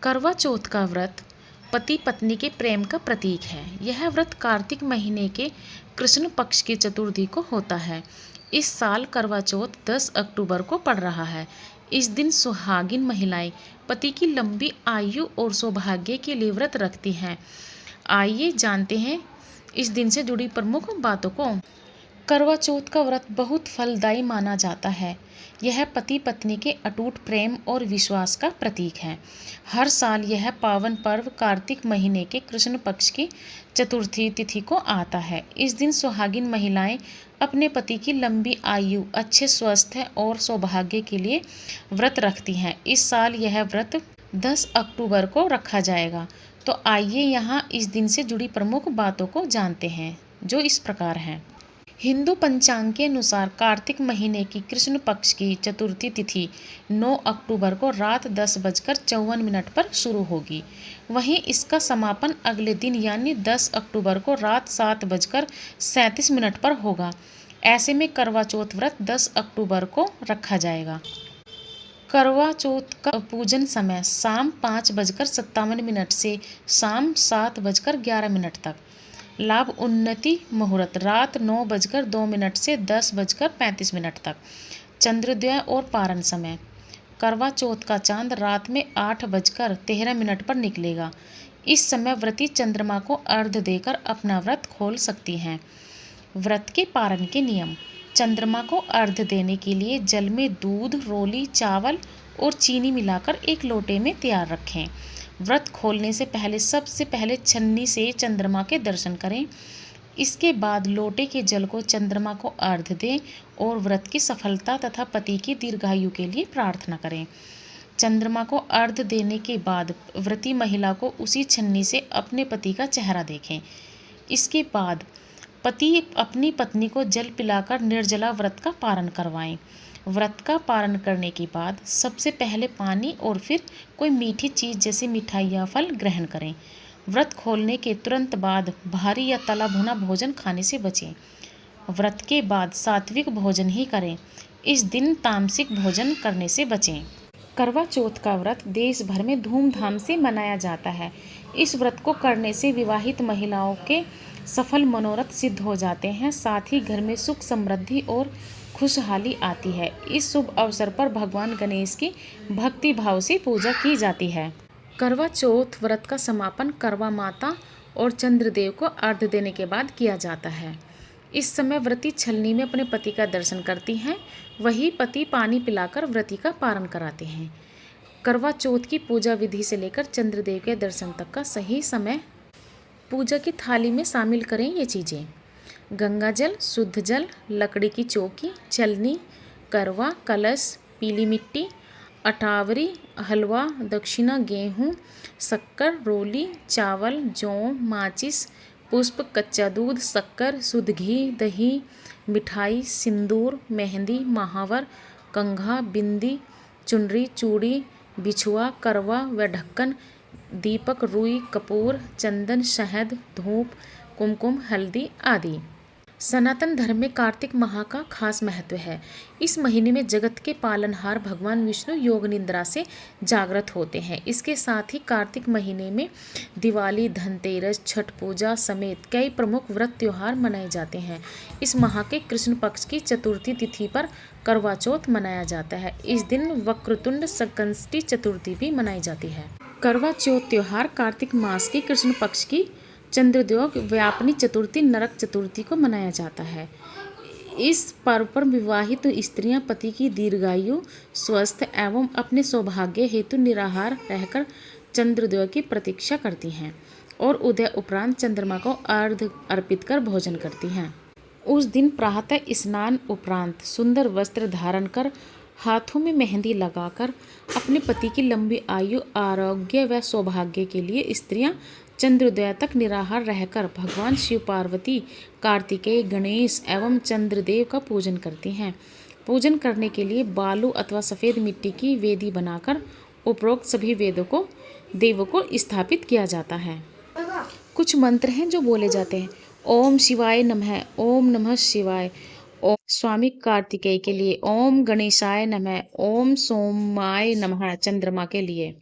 करवा चौथ का व्रत पति पत्नी के प्रेम का प्रतीक है। यह व्रत कार्तिक महीने के कृष्ण पक्ष की चतुर्थी को होता है। इस साल करवा चौथ 10 अक्टूबर को पड़ रहा है। इस दिन सुहागिन महिलाएं पति की लंबी आयु और सौभाग्य के लिए व्रत रखती हैं। आइए जानते हैं इस दिन से जुड़ी प्रमुख बातों को। करवा चौथ का व्रत बहुत फलदायी माना जाता है। यह पति पत्नी के अटूट प्रेम और विश्वास का प्रतीक है। हर साल यह पावन पर्व कार्तिक महीने के कृष्ण पक्ष की चतुर्थी तिथि को आता है। इस दिन सुहागिन महिलाएं अपने पति की लंबी आयु, अच्छे स्वास्थ्य और सौभाग्य के लिए व्रत रखती हैं। इस साल यह व्रत 10 अक्टूबर को रखा जाएगा। तो आइए यहाँ इस दिन से जुड़ी प्रमुख बातों को जानते हैं, जो इस प्रकार हैं। हिंदू पंचांग के अनुसार कार्तिक महीने की कृष्ण पक्ष की चतुर्थी तिथि 9 अक्टूबर को रात 10:54 पर शुरू होगी। वहीं इसका समापन अगले दिन यानी 10 अक्टूबर को रात 7:37 पर होगा। ऐसे में करवा चौथ व्रत 10 अक्टूबर को रखा जाएगा। करवा चौथ का पूजन समय शाम 5:57 से शाम 7:11 तक। लाभ उन्नति मुहूर्त रात 9:02 से 10:35 तक। चंद्रोदय और पारण समय करवा चौथ का चांद रात में 8:13 पर निकलेगा। इस समय व्रती चंद्रमा को अर्घ्य देकर अपना व्रत खोल सकती हैं। व्रत के पारण के नियम। चंद्रमा को अर्घ्य देने के लिए जल में दूध, रोली, चावल और चीनी मिलाकर एक लोटे में तैयार रखें। व्रत खोलने से पहले सबसे पहले छन्नी से चंद्रमा के दर्शन करें। इसके बाद लोटे के जल को चंद्रमा को अर्घ्य दें और व्रत की सफलता तथा पति की दीर्घायु के लिए प्रार्थना करें। चंद्रमा को अर्घ्य देने के बाद व्रती महिला को उसी छन्नी से अपने पति का चेहरा देखें। इसके बाद पति अपनी पत्नी को जल पिलाकर निर्जला व्रत का पारण करवाएं। व्रत का पारण करने के बाद सबसे पहले पानी और फिर कोई मीठी चीज़ जैसे मिठाई या फल ग्रहण करें। व्रत खोलने के तुरंत बाद भारी या तला भुना भोजन खाने से बचें। व्रत के बाद सात्विक भोजन ही करें। इस दिन तामसिक भोजन करने से बचें। करवा चौथ का व्रत देश भर में धूमधाम से मनाया जाता है। इस व्रत को करने से विवाहित महिलाओं के सफल मनोरथ सिद्ध हो जाते हैं। साथ ही घर में सुख, समृद्धि और खुशहाली आती है। इस शुभ अवसर पर भगवान गणेश की भक्ति भाव से पूजा की जाती है। करवा चौथ व्रत का समापन करवा माता और चंद्रदेव को अर्घ्य देने के बाद किया जाता है। इस समय व्रती छलनी में अपने पति का दर्शन करती हैं। वही पति पानी पिलाकर व्रती का पारण कराते हैं। करवा चौथ की पूजा विधि से लेकर चंद्रदेव के दर्शन तक का सही समय। पूजा की थाली में शामिल करें ये चीज़ें: गंगा जल, शुद्ध जल, लकड़ी की चौकी, छलनी, करवा, कलश, पीली मिट्टी, अटावरी, हलवा, दक्षिणा, गेहूँ, शक्कर, रोली, चावल, जौ, माचिस, पुष्प, कच्चा दूध, शक्कर, शुद्ध घी, दही, मिठाई, सिंदूर, मेहंदी, महावर, कंघा, बिंदी, चुनरी, चूड़ी, बिछुआ, करवा व ढक्कन, दीपक, रुई, कपूर, चंदन, शहद, धूप, कुमकुम, हल्दी आदि। सनातन धर्म में कार्तिक माह का खास महत्व है। इस महीने में जगत के पालनहार भगवान विष्णु योग निद्रा से जागृत होते हैं। इसके साथ ही कार्तिक महीने में दिवाली, धनतेरस, छठ पूजा समेत कई प्रमुख व्रत त्योहार मनाए जाते हैं। इस माह के कृष्ण पक्ष की चतुर्थी तिथि पर करवा चौथ मनाया जाता है। इस दिन वक्रतुंड संकष्टी चतुर्थी भी मनाई जाती है। करवा चौथ त्योहार कार्तिक मास की कृष्ण पक्ष की चंद्रोदय व्यापनी चतुर्थी नरक चतुर्थी को मनाया जाता है। इस पर्व पर विवाहित स्त्रियां पति की दीर्घायु, स्वस्थ एवं अपने सौभाग्य हेतु निराहार रहकर चंद्रोदय की प्रतीक्षा करती हैं और उदय उपरांत चंद्रमा को अर्घ्य अर्पित कर भोजन करती हैं। उस दिन प्रातः स्नान उपरांत सुंदर वस्त्र धारण कर, हाथों में मेहंदी लगाकर अपने पति की लंबी आयु, आरोग्य व सौभाग्य के लिए स्त्रियां चंद्रोदय तक निराहार रहकर भगवान शिव, पार्वती, कार्तिकेय, गणेश एवं चंद्रदेव का पूजन करती हैं। पूजन करने के लिए बालू अथवा सफ़ेद मिट्टी की वेदी बनाकर उपरोक्त सभी देवों को स्थापित किया जाता है। कुछ मंत्र हैं जो बोले जाते हैं: ओम शिवाय नमः, ओम नमः शिवाय, ओम स्वामी कार्तिकेय के लिए, ओम गणेशाय नमः, ओम सोमाय नमः चंद्रमा के लिए।